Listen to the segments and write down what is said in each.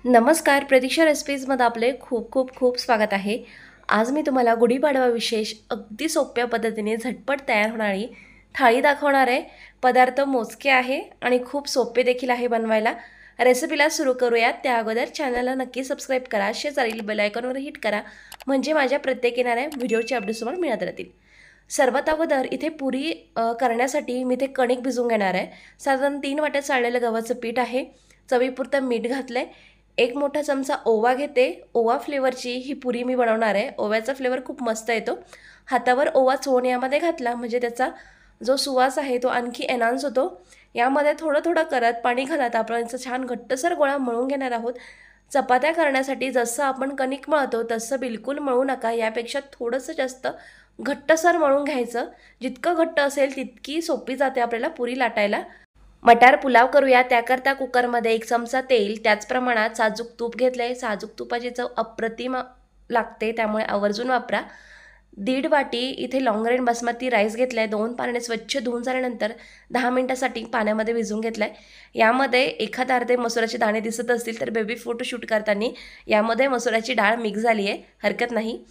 नमस्कार, प्रतीक्षा रेसिपीजमध्ये आपले खूप खूप खूप स्वागत आहे। आज मी तुम्हाला गुढीपाडवा विशेष अगदी सोप्या पद्धतीने झटपट तयार होणारी थाळी दाखवणार आहे। पदार्थ मोजके आहे आणि खूप सोपे देखील आहे बनवायला। रेसिपीला सुरू करूयात त्या अगोदर चॅनलला नक्की सबस्क्राइब करा, शेजारील बेल आयकॉनवर हिट करा म्हणजे माझ्या प्रत्येक येणाऱ्या व्हिडिओचे अपडेट्स तुम्हाला मिळत राहतील। सर्वात अगोदर इथे पुरी करण्यासाठी मी इथे कणिक भिजवून घेणार आहे। साधारण 3 वाट्या चाळलेलं गव्हाचं पीठ आहे। चवीपुरतं मीठ घातलंय। एक मोठा चमचा ओवा घेते। ओवा फ्लेवरची ही पुरी मी बनवणार आहे। ओव्याचा फ्लेवर खूप मस्त येतो। हातावर ओवा चोळून यामध्ये घातला म्हणजे त्याचा जो सुवास आहे तो आणखी एनहान्स होतो। यामध्ये थोडं थोडं करत पाणी घालत आपण याचा छान घट्टसर गोळा मळून घेणार आहोत। चपात्या करण्यासाठी जसं आपण कणिक मळतो तसं बिलकुल मळू नका, यापेक्षा थोडंसं जास्त घट्टसर मळून घ्यायचं। जितकं घट्ट असेल तितकी सोपी जाते आपल्याला पुरी लाटायला। मटार पुलाव करूया त्याकरता कुकरमध्ये 1 चमचा तेल, त्याच प्रमाणात साजूक तूप घेतलंय। साजूक तुपाची चव अप्रतिम लागते त्यामुळे आवर्जून वापरा। 1.5 वाटी इथे लॉंग रेंज बासमती राईस घेतलाय। 2 पाण्याने स्वच्छ धुवून झाल्यानंतर 10 मिनिटांसाठी पाण्यामध्ये भिजवून घेतलाय। यामध्ये एखाद अर्धे मसुराचे दाणे दिसत असतील तर बेबी फोटो शूट करताना यामध्ये मसुराची डाळ मिक्स झाली आहे, हरकत नाही।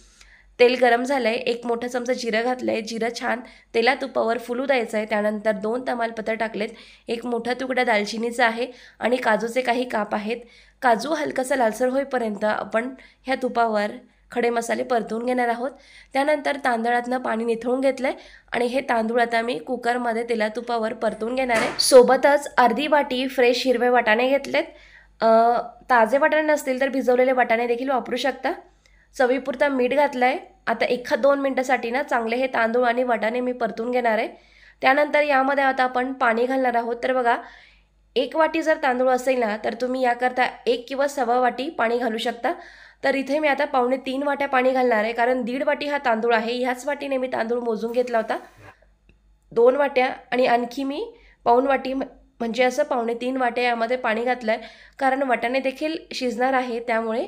तेल गरम झालंय। 1 मोठा चमचा जिरं घातलंय। जिरं छान तेला तुपावर फुलू द्यायचं आहे। त्यानंतर 2 तमालपत्र टाकलेत। 1 मोठा तुकडा दालचिनीचा आहे आणि काजूचे काही काप आहेत। काजू हलकासा लालसर होईपर्यंत आपण ह्या तुपावर खडे मसाले परतून घेणार आहोत। त्यानंतर तांदळातनं पाणी निथळून घेतलंय आणि हे तांदूळ आता मी कुकरमध्ये तेला तुपावर परतून घेणार आहे। सोबतच अर्धी वाटी फ्रेश हिरवे वाटाणे घेतलेत। ताजे वाटाणे नसतील तर भिजवलेले वाटाणे देखील वापरू शकता। चवीपुरता मीठ घातलंय। आता 1-2 मिनिटांसाठी ना चांगले हे तांदूळ आणि वाटाणे मी परतून घेणार आहे। त्यानंतर यामध्ये आता आपण पाणी घालणार आहोत। तर बघा, 1 वाटी जर तांदूळ असेल ना तर तुम्ही याकरता 1 किंवा सव्वा वाटी पाणी घालू शकता। तर इथे मी आता 2.25 वाट्या पाणी घालणार आहे, कारण 1.5 वाटी हा तांदूळ आहे। ह्याच वाटीने मी तांदूळ मोजून घेतला होता। 2 वाट्या आणि आणखी मी पाऊण वाटी म्हणजे असं 2.25 वाट्या यामध्ये पाणी घातलंय, कारण वाटाणे देखील शिजणार आहे त्यामुळे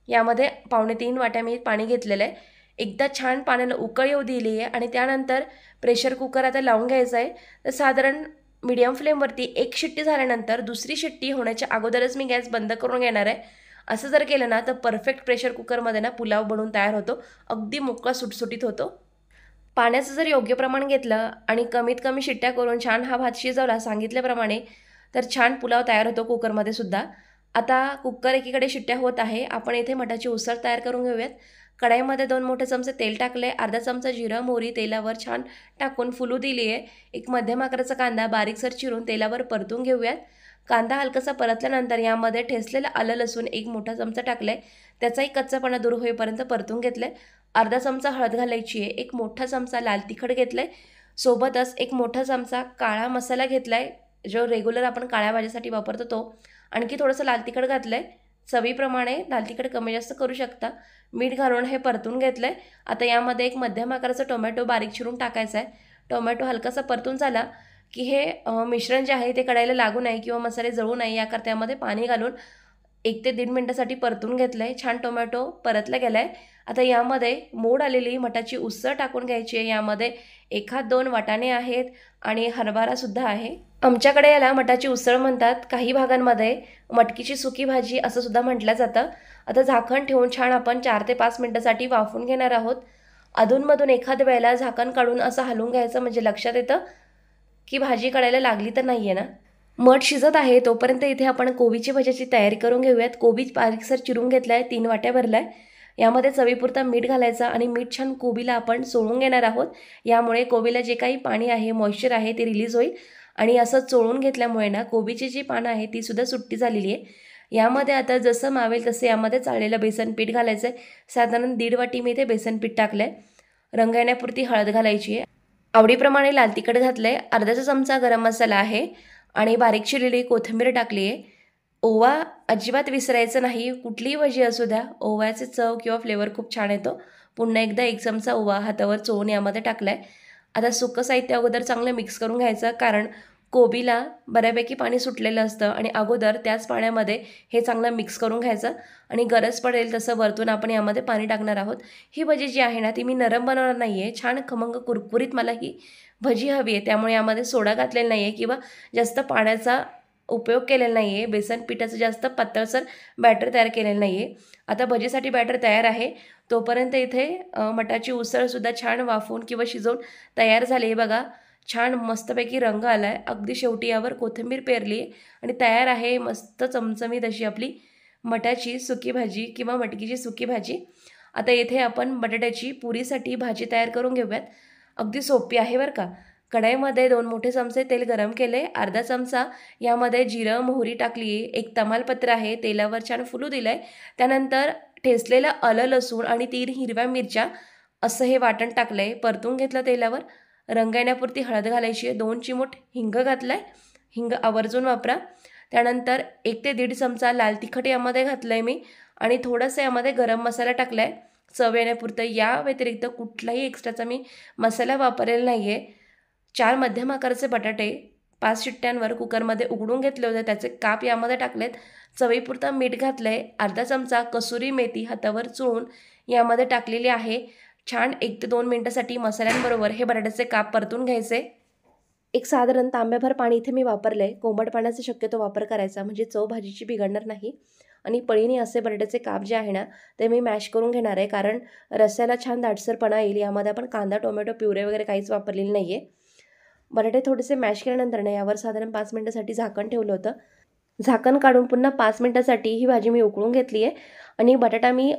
यामध्ये 2.25 वाट्या मी पाणी घेतलेलं आहे। एकदा छान पाण्याला उकळ येऊ दिली आहे आणि त्यानंतर प्रेशर कुकर आता लावून घ्यायचं आहे। तर साधारण मीडियम फ्लेमवरती 1 शिट्टी झाल्यानंतर दुसरी शिट्टी होण्याच्या अगोदरच मी गॅस बंद करून घेणार आहे। असं जर केलं ना तर परफेक्ट प्रेशर कुकरमध्ये ना पुलाव बनवून तयार होतो, अगदी मोकळा सुटसुटीत होतो। पाण्याचं जर योग्य प्रमाण घेतलं आणि कमीत कमी शिट्ट्या करून छान हा भात शिजवला सांगितल्याप्रमाणे तर छान पुलाव तयार होतो कुकरमध्ये सुद्धा। आता कुकर एकीकडे शिट्ट्या होत आहे। आपण इथे मटाची उसळ तयार करून घेऊयात। कढाईमध्ये 2 मोठे चमचे तेल टाकले। अर्धा चमचा जिरं मोहरी तेलावर छान टाकून फुलू दिली आहे। 1 मध्यम आकाराचा कांदा बारीकसर चिरून तेलावर परतून घेऊयात। कांदा हलकासा परतल्यानंतर यामध्ये ठेचलेलं आलं लसूण 1 मोठा चमचा टाकले। त्याचाही कच्चापणा दूर होईपर्यंत परतून घेतले। अर्धा चमचा हळद घालायची आहे। 1 मोठा चमचा लाल तिखट घेतलंय। सोबतच 1 मोठा चमचा काळा मसाला घेतलाय, जो रेग्युलर आपण काळ्या भाजीसाठी वापरतो तो। आणखी थोडंसं लाल तिखट घातलंय। चवीप्रमाणे लाल तिखट कमी जास्त करू शकता। मीठ घालून हे परतून घेतलंय। आता यामध्ये 1 मध्यम आकाराचा टोमॅटो बारीक चिरून टाकायचा आहे। टोमॅटो हलकासा परतून झाला की हे मिश्रण जे आहे ते कढईला लागू नये किंवा मसाले जळू नये याकरता यामध्ये पाणी घालून 1 ते 1.5 मिनिटांसाठी परतून घेतलंय। छान टोमॅटो परतला गेलाय। आता यामध्ये मोड आलेली मटाची उसळ टाकून घ्यायची आहे। यामध्ये 1-2 वाटाणे आहेत आणि हरभरासुद्धा आहे। आमच्याकडे याला मटाची उसळ म्हणतात, काही भागांमध्ये मटकीची सुकी भाजी असं सुद्धा म्हटलं जातं। आता झाकण ठेवून छान आपण 4 ते 5 मिनिटांसाठी वाफवून घेणार आहोत। अधूनमधून एखाद वेळेला झाकण काढून असं हलवून घ्यायचं म्हणजे लक्षात येतं की भाजी कढायला लागली तर नाही आहे ना। मठ शिजत आहे तोपर्यंत इथे आपण कोबीची भाजीची तयारी करून घेऊयात। कोबी बारीकसर चिरून घेतलाय, 3 वाट्या भरलाय। यामध्ये चवीपुरता मीठ घालायचं आणि मीठ छान कोबीला आपण चोळून घेणार आहोत। यामुळे कोबीला जे काही पाणी आहे, मॉइश्चर आहे ते रिलीज होईल आणि असं चोळून घेतल्यामुळे ना कोबीची जी पानं आहे ती सुद्धा सुट्टी झालेली आहे। यामध्ये आता जसं मावेल तसे यामध्ये चाळलेलं बेसन पीठ घालायचं आहे। साधारण 1.5 वाटी मी इथे बेसन पीठ टाकलंय। रंग येण्यापुरती हळद घालायची आहे। आवडीप्रमाणे लाल तिखट घातलंय। अर्धा चमचा गरम मसाला आहे आणि बारीक चिरलेली कोथिंबीर टाकली आहे। ओवा अजिबात विसरायचं नाही, कुठलीही भाजी असू द्या ओव्याची चव किंवा फ्लेवर खूप छान येतो। पुन्हा एकदा 1 चमचा ओवा हातावर चोळून यामध्ये टाकलाय। आता सुकं साहित्य अगोदर चांगलं मिक्स करून घ्यायचं, कारण कोबीला बऱ्यापैकी पाणी सुटलेलं असतं आणि अगोदर त्याच पाण्यामध्ये हे चांगलं मिक्स करून घ्यायचं आणि गरज पडेल तसं वरतून आपण यामध्ये पाणी टाकणार आहोत। ही भाजी जी आहे ना ती मी नरम बनवणार नाही आहे, छान खमंग कुरकुरीत मला ही भजी हवी आहे, त्यामुळे यामध्ये सोडा घातलेला नाही आहे किंवा जास्त पाण्याचा उपयोग केलेला नाही आहे. बेसन पिठाचं जास्त पातळसर बॅटर तयार केलेलं नाही आहे. आता भजीसाठी बॅटर तयार आहे. तोपर्यंत इथे मटाची उसळसुद्धा छान वाफवून किंवा शिजवून तयार झाली आहे बघा. छान मस्तपैकी रंग आला आहे. अगदी शेवटी यावर कोथिंबीर पेरली आणि तयार आहे मस्त चमचमीत अशी आपली मटाची सुकी भाजी किंवा मटकीची सुकी भाजी. आता इथे आपण बटाट्याची पुरीसाठी भाजी तयार करून घेऊयात. अगदी सोपी आहे बरं का. कढईमध्ये 2 मोठे चमचे तेल गरम केले. अर्धा चमचा यामध्ये जिरं मोहरी टाकली. एक तमालपत्र आहे तेलावर छान फुलू दिलं आहे. त्यानंतर ठेचलेलं आलं लसूण आणि 3 हिरव्या मिरच्या असं हे वाटण टाकलं आहे. परतून घेतलं तेलावर. रंग येण्यापुरती हळद घालायची आहे. 2 चिमूट हिंग घातलं आहे. हिंग आवर्जून वापरा. त्यानंतर 1 ते 1.5 चमचा लाल तिखट यामध्ये घातलं आहे मी आणि थोडंसं यामध्ये गरम मसाला टाकला आहे चव येण्यापुरतं. या व्यतिरिक्त कुठलाही एक्स्ट्राचा मी मसाला वापरलेला नाही आहे. 4 मध्यम आकाराचे बटाटे 5 शिट्ट्यांवर कुकरमध्ये उघडून घेतले होते. त्याचे काप यामध्ये टाकलेत. चवीपुरता मीठ घातलं आहे. अर्धा चमचा कसुरी मेथी हातावर चोळून यामध्ये टाकलेली आहे. छान 1 ते 2 मिनटासाठी मसाल्यांबरोबर हे बटाट्याचे काप परतून घ्यायचे. एक साधारण तांब्याभर पाणी इथे मी वापरलं आहे. कोमट पाण्याचा शक्यतो वापर करायचा म्हणजे चव भाजीची बिघडणार नाही. आणि पळीने असे बटाट्याचे काप जे आहे ना ते मी मॅश करून घेणार आहे, कारण रस्स्याला छान दाटसरपणा येईल. यामध्ये आपण कांदा टोमॅटो प्युरे वगैरे काहीच वापरलेलं नाही आहे. बटाटे थोडेसे मॅश केल्यानंतर ना यावर साधारण 5 मिनटासाठी झाकण ठेवलं होतं. झाकण काढून पुन्हा 5 मिनटासाठी ही भाजी मी उकळून घेतली आहे आणि बटाटा मी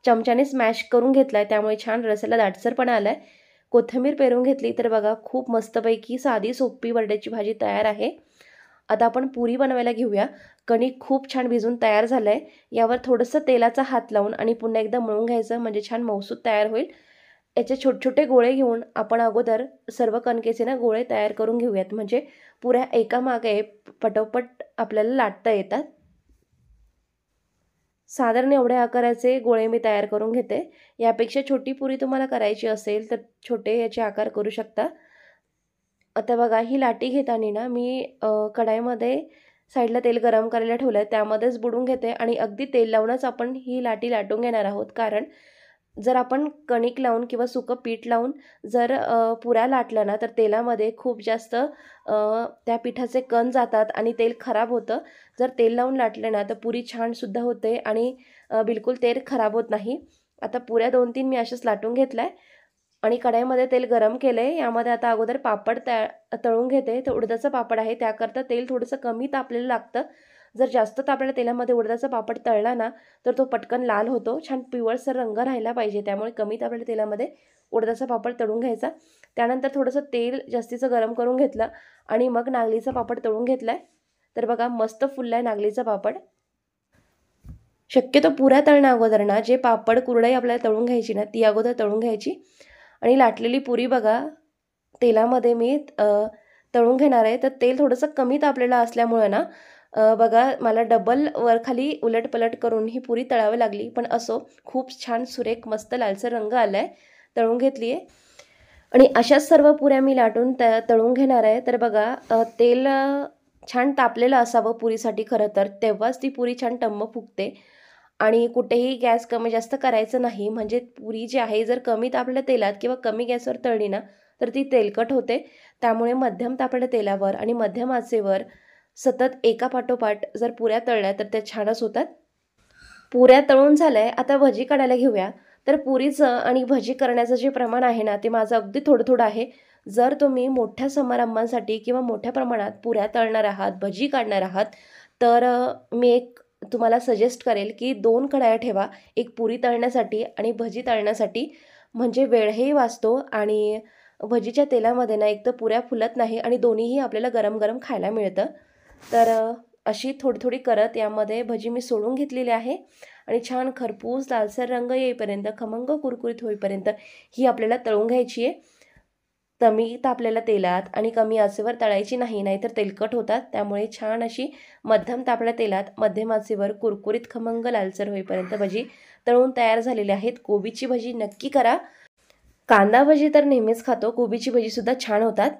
चमच्याने स्मॅश करून घेतला आहे. त्यामुळे छान रस्स्याला दाटसरपणा आला आहे. कोथिंबीर पेरून घेतली तर बघा खूप मस्तपैकी साधी सोपी बटाट्याची भाजी तयार आहे. आता आपण पुरी बनवायला घेऊया. कणिक खूप छान भिजून तयार झालं आहे. यावर थोडंसं तेलाचा हात लावून आणि पुन्हा एकदा मळून घ्यायचं म्हणजे छान मऊसूत तयार होईल. याचे छोटे छोटे गोळे घेऊन आपण अगोदर सर्व कणकेचे ना गोळे तयार करून घेऊयात, म्हणजे पुऱ्या एकामागे पटोपट आपल्याला लाटता येतात. साधारण एवढ्या आकाराचे गोळे मी तयार करून घेते. यापेक्षा छोटी पुरी तुम्हाला करायची असेल तर छोटे याचे आकार करू शकता. आता बघा ही लाटी घेताना ना मी कढाईमध्ये साईडला तेल गरम करायला ठेवलं आहे. त्यामध्येच बुडवून घेते आणि अगदी तेल लावूनच आपण ही लाटी लाटून घेणार आहोत. कारण जर आपण कणिक लावून किंवा सुकं पीठ लावून जर पुऱ्या लाटल्या ना तर तेलामध्ये खूप जास्त त्या पिठाचे कण जातात आणि तेल खराब होतं. जर तेल लावून लाटले ना तर पुरी छानसुद्धा होते आणि बिलकुल तेल खराब होत नाही. आता पुऱ्या 2-3 मी अशाच लाटून घेतल्या आहे आणि कढईमध्ये तेल गरम केलं आहे. यामध्ये आता अगोदर पापड तळून घेते. तर उडदाचं पापड आहे, त्याकरता तेल थोडंसं कमी तापलेलं लागतं. जर जास्त तापलेल्या तेलामध्ये उडदाचा पापड तळला ना तर तो पटकन लाल होतो. छान पिवळसर रंग राहायला पाहिजे, त्यामुळे कमी तापलेल्या तेलामध्ये उडदाचा पापड तळून घ्यायचा. त्यानंतर थोडंसं तेल जास्तीचं गरम करून घेतलं आणि मग नागलीचा पापड तळून घेतला आहे. तर बघा मस्त फुलला आहे नागलीचा पापड. शक्यतो पुऱ्या तळण्या अगोदर ना जे पापड कुरडई आपल्याला तळून घ्यायची ना ती अगोदर तळून घ्यायची आणि लाटलेली पुरी बघा तेलामध्ये मी तळून घेणार आहे. तर तेल थोडंसं कमी तापलेलं असल्यामुळे ना बघा मला डबल वर खाली उलटपलट करून ही पुरी तळावी लागली. पण असो, खूप छान सुरेख मस्त लालसर रंग आला आहे. तळून घेतली आहे आणि अशाच सर्व पुऱ्या मी लाटून तळून घेणार आहे. तर बघा तेल छान तापलेलं असावं पुरीसाठी खरं तर, तेव्हाच ती पुरी छान टम्म फुगते. आणि कुठेही गॅस कमी जास्त करायचं नाही, म्हणजे पुरी जी आहे जर कमी तापलेल्या तेलात किंवा कमी गॅसवर तळली ना तर ती तेलकट होते. त्यामुळे मध्यम तापलेल्या तेलावर आणि मध्यम आचेवर सतत एका पाठोपाठ जर पुऱ्या तळल्या तर त्या छानच होतात. पुऱ्या तळून झाल्या आहे. आता भजी काढायला घेऊया. तर पुरीचं आणि भजी करण्याचं जे प्रमाण आहे ना ते माझं अगदी थोडं थोडं आहे. जर तुम्ही मोठ्या समारंभांसाठी किंवा मोठ्या प्रमाणात पुऱ्या तळणार आहात, भजी काढणार आहात, तर मी एक तुम्हाला सजेस्ट करेल की 2 कढया ठेवा. एक पुरी तळण्यासाठी आणि भजी तळण्यासाठी, म्हणजे वेळही वाचतो आणि भजीच्या तेलामध्ये ना एक तर पुऱ्या फुलत नाही आणि दोन्हीही आपल्याला गरम गरम खायला मिळतं. तर अशी थोडी थोडी करत यामध्ये भजी मी सोडून घेतलेली आहे आणि छान खरपूस लालसर रंग येईपर्यंत, खमंग कुरकुरीत होईपर्यंत ही आपल्याला तळून घ्यायची आहे. कमी तापलेल्या तेलात आणि कमी आचेवर तळायची नाही, नाहीतर तेलकट होतात. त्यामुळे छान अशी मध्यम तापलेल्या तेलात मध्यम आचेवर कुरकुरीत खमंग लालसर होईपर्यंत भजी तळून तयार झालेली आहेत. कोबीची भजी नक्की करा. कांदा भजी तर नेहमीच खातो, कोबीची भजीसुद्धा छान होतात.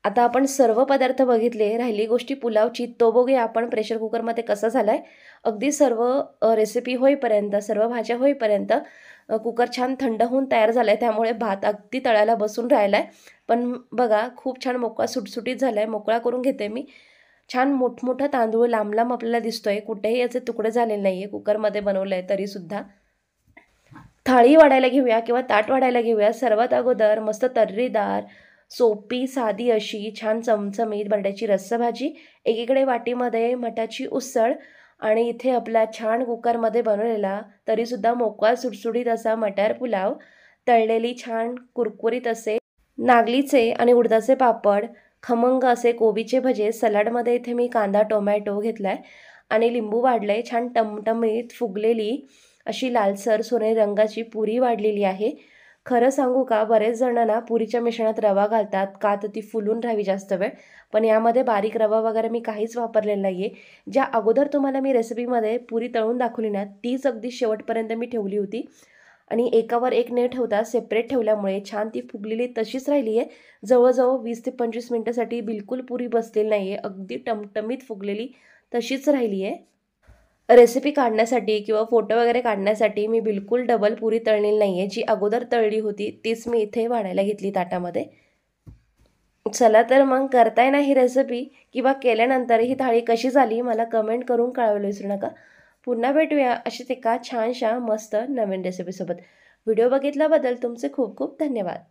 आता आपण सर्व पदार्थ बघितले, राहिली गोष्टी पुलावची. तो बघूया आपण प्रेशर कुकरमध्ये कसा झाला आहे. अगदी सर्व रेसिपी होईपर्यंत, सर्व भाज्या होईपर्यंत कुकर छान थंड होऊन तयार झाला आहे. त्यामुळे भात अगदी तळायला बसून राहिला आहे. पण बघा खूप छान मोकळा सुटसुटीत झाला आहे. मोकळा करून घेते मी. छान मोठमोठा तांदूळ लांब लांब आपल्याला दिसतोय, कुठेही याचे तुकडे झालेले नाही आहे, कुकरमध्ये बनवलं आहे तरीसुद्धा. थाळी वाढायला घेऊया किंवा ताट वाढायला घेऊया. सर्वात अगोदर मस्त तर्रीदार, सोपी, साधी अशी छान चमचमीत बटाट्याची रस्साभाजी, एकीकडे वाटीमध्ये मटाची उसळ आणि इथे आपला छान कुकरमध्ये बनवलेला तरीसुद्धा मोकळा सुटसुटीत असा मटार पुलाव, तळलेली छान कुरकुरीत असे नागलीचे आणि उडदाचे पापड, खमंग असे कोबीचे भजे, सलाडमध्ये इथे मी कांदा टोमॅटो घेतला आहे आणि लिंबू वाढलं आहे. छान टमटमीत फुगलेली अशी लालसर सोनेरी रंगाची पुरी वाढलेली आहे. खरं सांगू का, बरेच जण ना पुरीच्या मिश्रणात रवा घालतात का तर ती फुलून राहावी जास्त वेळ, पण यामध्ये बारीक रवा वगैरे मी काहीच वापरलेला नाही आहे. ज्या अगोदर तुम्हाला मी रेसिपीमध्ये पुरी तळून दाखवली ना, तीच अगदी शेवटपर्यंत मी ठेवली होती आणि एकावर एक न ठेवता सेपरेट ठेवल्यामुळे छान ती फुगलेली तशीच राहिली आहे. जवळजवळ 20 ते 25 मिनटासाठी बिलकुल पुरी बसलेली नाही आहे, अगदी टमटमीत फुगलेली तशीच राहिली आहे. रेसिपी काढण्यासाठी किंवा फोटो वगैरे काढण्यासाठी मी बिलकुल डबल पुरी तळलेली नाही आहे, जी अगोदर तळली होती तीच मी इथे वाढायला घेतली ताटामध्ये. चला तर मग करताय ना ही रेसिपी किंवा केल्यानंतर ही थाळी कशी झाली मला कमेंट करून कळवायला विसरू नका. पुन्हा भेटूया अशीच एका छानशा मस्त नवीन रेसिपीसोबत. व्हिडिओ बघितल्याबद्दल तुमचे खूप खूप धन्यवाद.